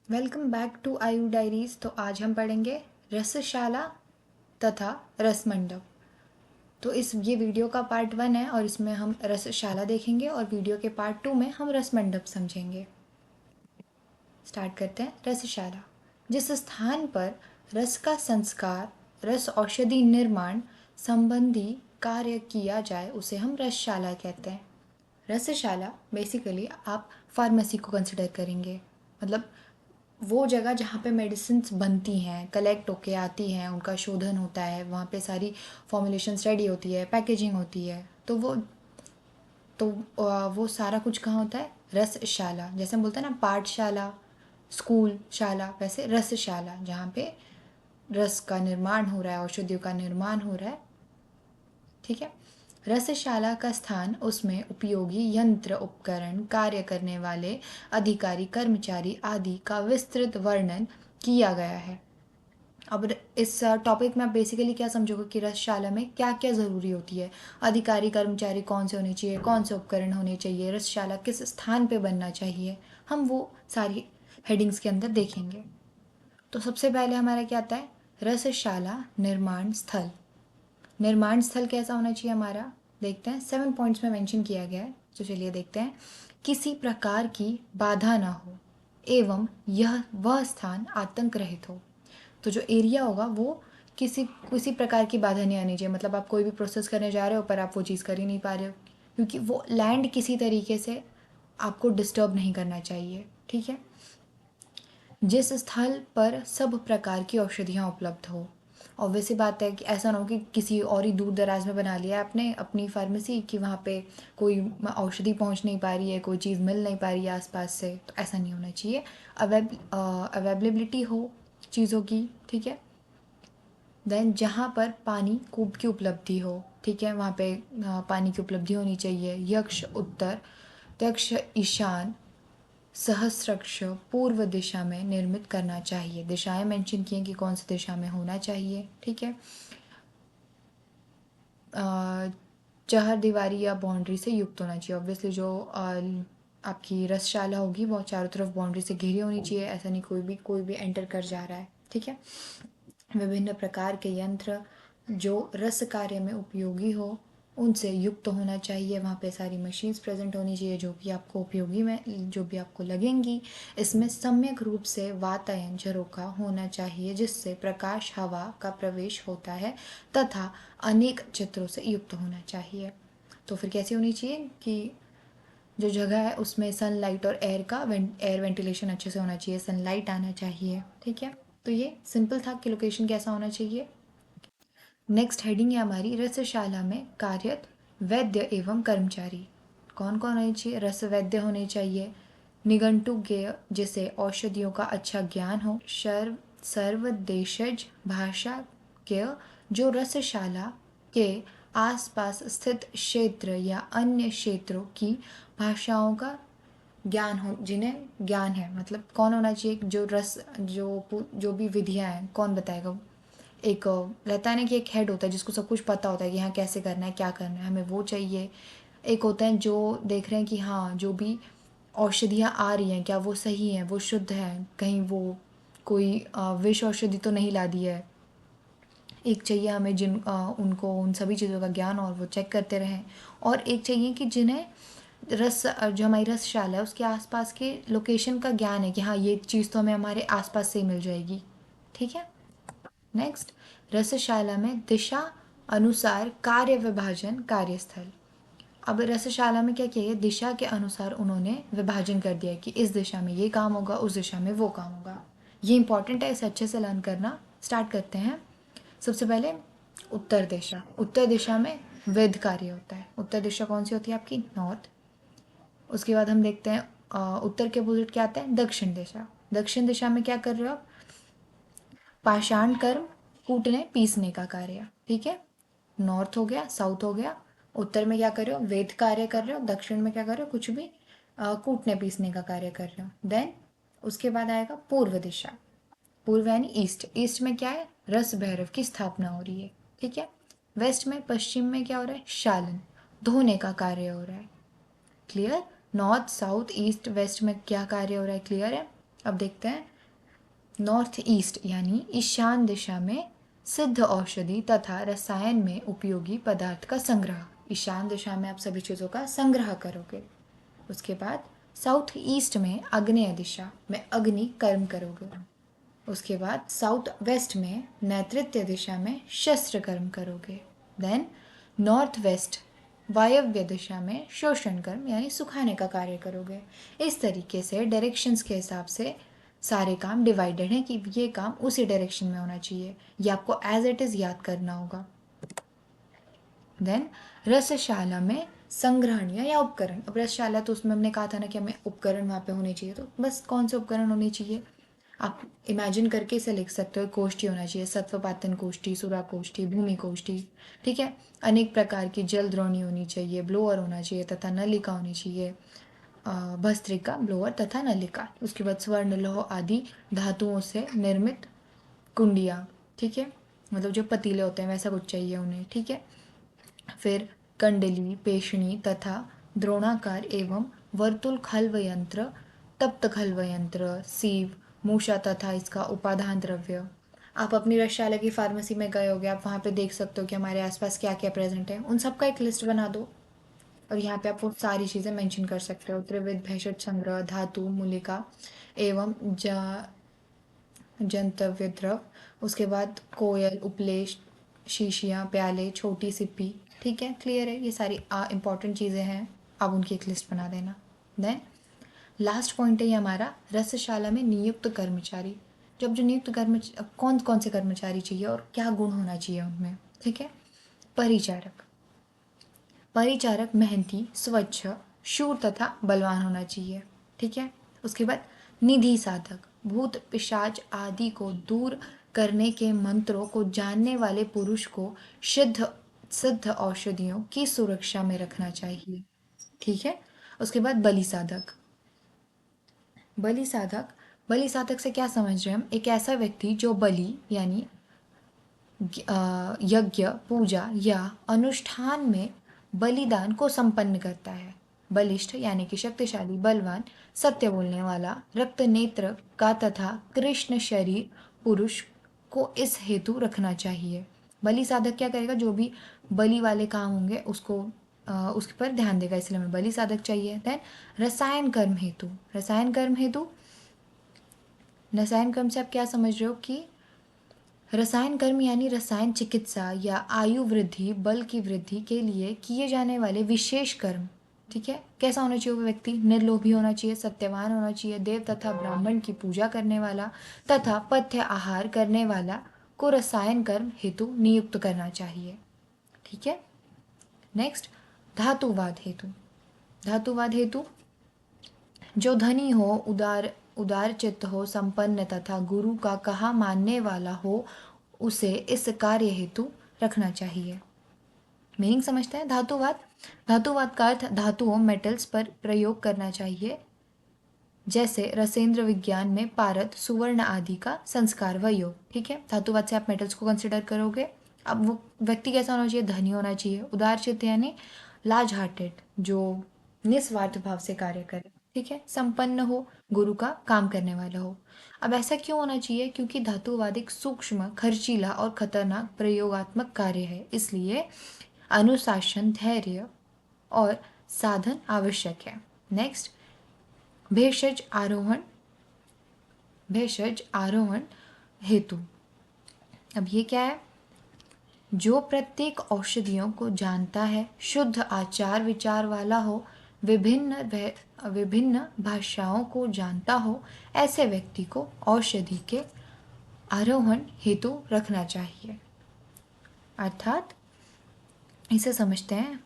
Welcome back to आयु diaries. तो आज हम पढ़ेंगे रसशाला तथा रसमंडप। तो ये वीडियो का पार्ट 1 है और इसमें हम रसशाला देखेंगे और वीडियो के पार्ट 2 में हम रसमंडप समझेंगे। स्टार्ट करते हैं। रसशाला, जिस स्थान पर रस का संस्कार, रस औषधि निर्माण संबंधी कार्य किया जाए उसे हम रसशाला कहते हैं। रसशाला बेसिकली आप फार्मेसी को कंसिडर करेंगे, मतलब वो जगह जहाँ पे मेडिसिन्स बनती हैं, कलेक्ट होके आती हैं, उनका शोधन होता है, वहाँ पे सारी फॉर्मुलेशंस रेडी होती है, पैकेजिंग होती है। वो सारा कुछ कहाँ होता है? रसशाला। जैसे हम बोलते हैं ना पाठशाला, स्कूल शाला, वैसे रसशाला जहाँ पे रस का निर्माण हो रहा है, औषधियों का निर्माण हो रहा है। ठीक है। रसशाला का स्थान, उसमें उपयोगी यंत्र उपकरण, कार्य करने वाले अधिकारी कर्मचारी आदि का विस्तृत वर्णन किया गया है। अब इस टॉपिक में आप बेसिकली क्या समझोगे कि रसशाला में क्या क्या ज़रूरी होती है, अधिकारी कर्मचारी कौन से होने चाहिए, कौन से उपकरण होने चाहिए, रसशाला किस स्थान पे बनना चाहिए, हम वो सारी हेडिंग्स के अंदर देखेंगे। तो सबसे पहले हमारा क्या आता है? रसशाला निर्माण स्थल। निर्माण स्थल कैसा होना चाहिए हमारा, देखते हैं। 7 पॉइंट्स में मेंशन किया गया है, तो चलिए देखते हैं। किसी प्रकार की बाधा ना हो एवं यह वह स्थान आतंक रहित हो। तो जो एरिया होगा वो किसी किसी प्रकार की बाधा नहीं आनी चाहिए, मतलब आप कोई भी प्रोसेस करने जा रहे हो पर आप वो चीज़ कर ही नहीं पा रहे हो, क्योंकि वो लैंड किसी तरीके से आपको डिस्टर्ब नहीं करना चाहिए। ठीक है। जिस स्थल पर सब प्रकार की औषधियाँ उपलब्ध हो। ऑब्वियसली बात है कि ऐसा ना हो कि किसी और ही दूर दराज में बना लिया आपने अपनी फार्मेसी कि वहाँ पे कोई औषधि पहुँच नहीं पा रही है, कोई चीज़ मिल नहीं पा रही है आसपास से, तो ऐसा नहीं होना चाहिए। अवेलेबिलिटी हो चीज़ों की। ठीक है। देन जहाँ पर पानी कूप की उपलब्धि हो, ठीक है, वहाँ पे पानी की उपलब्धि होनी चाहिए। यक्ष उत्तर, दक्ष ईशान, सहस्रक्ष पूर्व दिशा में निर्मित करना चाहिए। दिशाएं मेंशन की हैं कि कौन सी दिशा में होना चाहिए। ठीक है। चार दीवारी या बाउंड्री से युक्त होना चाहिए। ऑब्वियसली जो आपकी रसशाला होगी वो चारों तरफ बाउंड्री से घिरी होनी चाहिए, ऐसा नहीं कोई भी एंटर कर जा रहा है। ठीक है। विभिन्न प्रकार के यंत्र जो रस कार्य में उपयोगी हो उनसे युक्त होना चाहिए। वहाँ पे सारी मशीन्स प्रेजेंट होनी चाहिए जो भी आपको उपयोगी में जो भी आपको लगेंगी। इसमें सम्यक रूप से वातायन झरोखा होना चाहिए जिससे प्रकाश हवा का प्रवेश होता है तथा अनेक चित्रों से युक्त होना चाहिए। तो फिर कैसी होनी चाहिए कि जो जगह है उसमें सनलाइट और एयर वेंटिलेशन अच्छे से होना चाहिए, सनलाइट आना चाहिए। ठीक है। तो ये सिंपल था कि लोकेशन कैसा होना चाहिए। नेक्स्ट हेडिंग है हमारी, रसशाला में कार्यरत वैद्य एवं कर्मचारी कौन कौन होने चाहिए? रस वैद्य होने चाहिए, निघंटुज्ञ जिसे औषधियों का अच्छा ज्ञान हो, सर्वदेशज भाषा के जो रसशाला के आसपास स्थित क्षेत्र या अन्य क्षेत्रों की भाषाओं का ज्ञान हो, जिन्हें ज्ञान है। मतलब कौन होना चाहिए? जो भी विधियाँ हैं कौन बताएगा? एक रहता है ना कि एक हेड होता है जिसको सब कुछ पता होता है कि हाँ कैसे करना है, क्या करना है, हमें वो चाहिए। एक होता है जो देख रहे हैं कि हाँ जो भी औषधियाँ आ रही हैं क्या वो सही हैं, वो शुद्ध हैं, कहीं वो कोई विष औषधि तो नहीं ला दी है। एक चाहिए हमें उनको उन सभी चीज़ों का ज्ञान और वो चेक करते रहें। और एक चाहिए कि जिन्हें जो हमारी रसशाला है उसके आसपास के लोकेशन का ज्ञान है कि हाँ ये चीज़ तो हमें हमारे आसपास से ही मिल जाएगी। ठीक है। नेक्स्ट, रसशाला में दिशा अनुसार कार्य विभाजन कार्यस्थल। अब रसशाला में क्या किया गया, दिशा के अनुसार उन्होंने विभाजन कर दिया कि इस दिशा में ये काम होगा, उस दिशा में वो काम होगा। ये इंपॉर्टेंट है, इसे अच्छे से लर्न करना। स्टार्ट करते हैं। सबसे पहले उत्तर दिशा। उत्तर दिशा में वेद कार्य होता है। उत्तर दिशा कौन सी होती है आपकी? नॉर्थ। उसके बाद हम देखते हैं उत्तर के अपोजिट क्या आता है? दक्षिण दिशा। दक्षिण दिशा में क्या कर रहे हो आप? पाषाण कर्म, कूटने पीसने का कार्य। ठीक है। नॉर्थ हो गया, साउथ हो गया। उत्तर में क्या कर रहे हो? वेद कार्य कर रहे हो। दक्षिण में क्या कर रहे हो? कुछ भी कूटने पीसने का कार्य कर रहे हो। देन उसके बाद आएगा पूर्व दिशा। पूर्व यानी ईस्ट। ईस्ट में क्या है? रस भैरव की स्थापना हो रही है। ठीक है। वेस्ट में, पश्चिम में क्या हो रहा है? शालन, धोने का कार्य हो रहा है। Clear? North south east west में क्या कार्य हो रहा है? क्लियर है? अब देखते हैं नॉर्थ ईस्ट यानी ईशान दिशा में सिद्ध औषधि तथा रसायन में उपयोगी पदार्थ का संग्रह। ईशान दिशा में आप सभी चीज़ों का संग्रह करोगे। उसके बाद साउथ ईस्ट में आग्नेय दिशा में अग्नि कर्म करोगे। उसके बाद साउथ वेस्ट में नैऋत्य दिशा में शस्त्र कर्म करोगे। देन नॉर्थ वेस्ट वायव्य दिशा में शोषण कर्म यानी सुखाने का कार्य करोगे। इस तरीके से डायरेक्शंस के हिसाब से सारे काम डिवाइडेड हैं कि ये काम उसी डायरेक्शन में होना चाहिए। ये आपको एज इट इज़ याद करना होगा। देन रसशाला में संग्रहणीय या उपकरण। अब रसशाला तो उसमें हमने कहा था ना कि हमें उपकरण वहाँ पे होने चाहिए, तो बस कौन से उपकरण होने चाहिए आप इमेजिन करके इसे लिख सकते हो। कोष्ठी होना चाहिए, सत्वपातन कोष्ठी, सुरा कोष्ठी, भूमि कोष्ठी, ठीक है। अनेक प्रकार की जल द्रोणी होनी चाहिए, ब्लोअर होना चाहिए तथा नलिका होनी चाहिए, भस्त्रिका, ब्लोअर तथा नलिका। उसके बाद स्वर्ण लौह आदि धातुओं से निर्मित कुंडिया, ठीक है, मतलब जो पतीले होते हैं वैसा कुछ चाहिए उन्हें, ठीक है। फिर कंडली, पेशणी तथा द्रोणाकार एवं वर्तुल खल्व यंत्र, तप्त खल्व यंत्र, सीव, मूषा तथा इसका उपादान द्रव्य। आप अपनी रसशाला की फार्मेसी में गए होगे, आप वहाँ पे देख सकते हो कि हमारे आसपास क्या क्या प्रेजेंट है, उन सब का एक लिस्ट बना दो और यहाँ पे आप वो सारी चीज़ें मेंशन कर सकते हो। त्रिविध भेषज संग्रह, धातु, मूलिका एवं जंतव्य द्रव। उसके बाद कोयल, उपलेश, शीशियाँ, प्याले, छोटी सिप्पी, ठीक है, क्लियर है। ये सारी इंपॉर्टेंट चीज़ें हैं, आप उनकी एक लिस्ट बना देना। देन लास्ट पॉइंट है ये हमारा रसशाला में नियुक्त कर्मचारी। जब जो नियुक्त कौन कौन से कर्मचारी चाहिए और क्या गुण होना चाहिए उनमें, ठीक है। परिचारक, परिचारक मेहनती, स्वच्छ, शूर तथा बलवान होना चाहिए, ठीक है। उसके बाद निधि साधक, भूत पिशाच आदि को दूर करने के मंत्रों को जानने वाले पुरुष को सिद्ध सिद्ध औषधियों की सुरक्षा में रखना चाहिए, ठीक है। उसके बाद बलि साधक, बलि साधक, बलि साधक से क्या समझ रहे हैं हम, एक ऐसा व्यक्ति जो बलि यानी यज्ञ, पूजा या अनुष्ठान में बलिदान को संपन्न करता है। बलिष्ठ यानी कि शक्तिशाली, बलवान, सत्य बोलने वाला, रक्त नेत्र का तथा कृष्ण शरीर पुरुष को इस हेतु रखना चाहिए। बलि साधक क्या करेगा, जो भी बलि वाले काम होंगे उसको उसके पर ध्यान देगा, इसलिए हमें बलि साधक चाहिए। देन रसायन कर्म हेतु, रसायन कर्म हेतु, रसायन कर्म से आप क्या समझ रहे हो कि रसायन कर्म यानी रसायन चिकित्सा या आयु वृद्धि, बल की वृद्धि के लिए किए जाने वाले विशेष कर्म, ठीक है। कैसा होना चाहिए वो व्यक्ति, निर्लोभी होना चाहिए, सत्यवान होना चाहिए, देव तथा ब्राह्मण की पूजा करने वाला तथा पथ्य आहार करने वाला को रसायन कर्म हेतु नियुक्त करना चाहिए, ठीक है। नेक्स्ट धातुवाद हेतु, धातुवाद हेतु जो धनी हो, उदार उदार चित्त हो, संपन्न तथा गुरु का कहा मानने वाला हो, उसे इस कार्य हेतु रखना चाहिए। मीनिंग समझते हैं धातुवाद, धातुवाद का अर्थ धातुओं, मेटल्स पर प्रयोग करना चाहिए, जैसे रसेंद्र विज्ञान में पारद, सुवर्ण आदि का संस्कार व योग, ठीक है। धातुवाद से आप मेटल्स को कंसिडर करोगे। अब वो व्यक्ति कैसा होना चाहिए, धनी होना चाहिए, उदार चित्त यानी लार्ज हार्टेड, जो निस्वार्थ भाव से कार्य करे, ठीक है, संपन्न हो, गुरु का काम करने वाला हो। अब ऐसा क्यों होना चाहिए, क्योंकि धातुवाद एक सूक्ष्म, खर्चीला और खतरनाक प्रयोगात्मक कार्य है, इसलिए अनुशासन, धैर्य और साधन आवश्यक है। नेक्स्ट भेषज आरोहण, भेषज आरोहण हेतु। अब ये क्या है, जो प्रत्येक औषधियों को जानता है, शुद्ध आचार विचार वाला हो, विभिन्न भाषाओं को जानता हो, ऐसे व्यक्ति को औषधि के आरोहण हेतु रखना चाहिए। अर्थात इसे समझते हैं,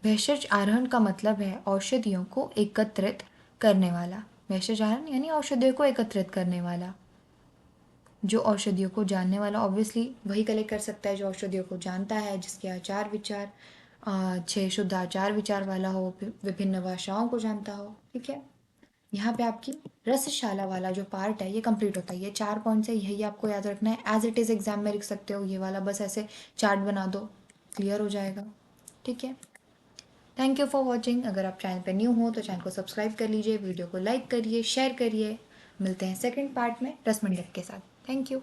भेषज आरोहण का मतलब है औषधियों को एकत्रित करने वाला। भेषज आरोहण यानी औषधियों को एकत्रित करने वाला। जो औषधियों को जानने वाला ऑब्वियसली वही कलेक्ट कर सकता है जो औषधियों को जानता है, जिसके आचार विचार अच्छे शुद्ध आचार विचार वाला हो, विभिन्न भाषाओं को जानता हो, ठीक है। यहाँ पे आपकी रसशाला वाला जो पार्ट है ये कंप्लीट होता है। ये 4 पॉइंट्स है, यही आपको याद रखना है। एज इट इज़ एग्जाम में लिख सकते हो ये वाला, बस ऐसे चार्ट बना दो, क्लियर हो जाएगा, ठीक है। Thank you for watching. अगर आप चैनल पर न्यू हो तो चैनल को सब्सक्राइब कर लीजिए, वीडियो को लाइक करिए, शेयर करिए। मिलते हैं सेकंड पार्ट में रसमंडप के साथ। Thank you.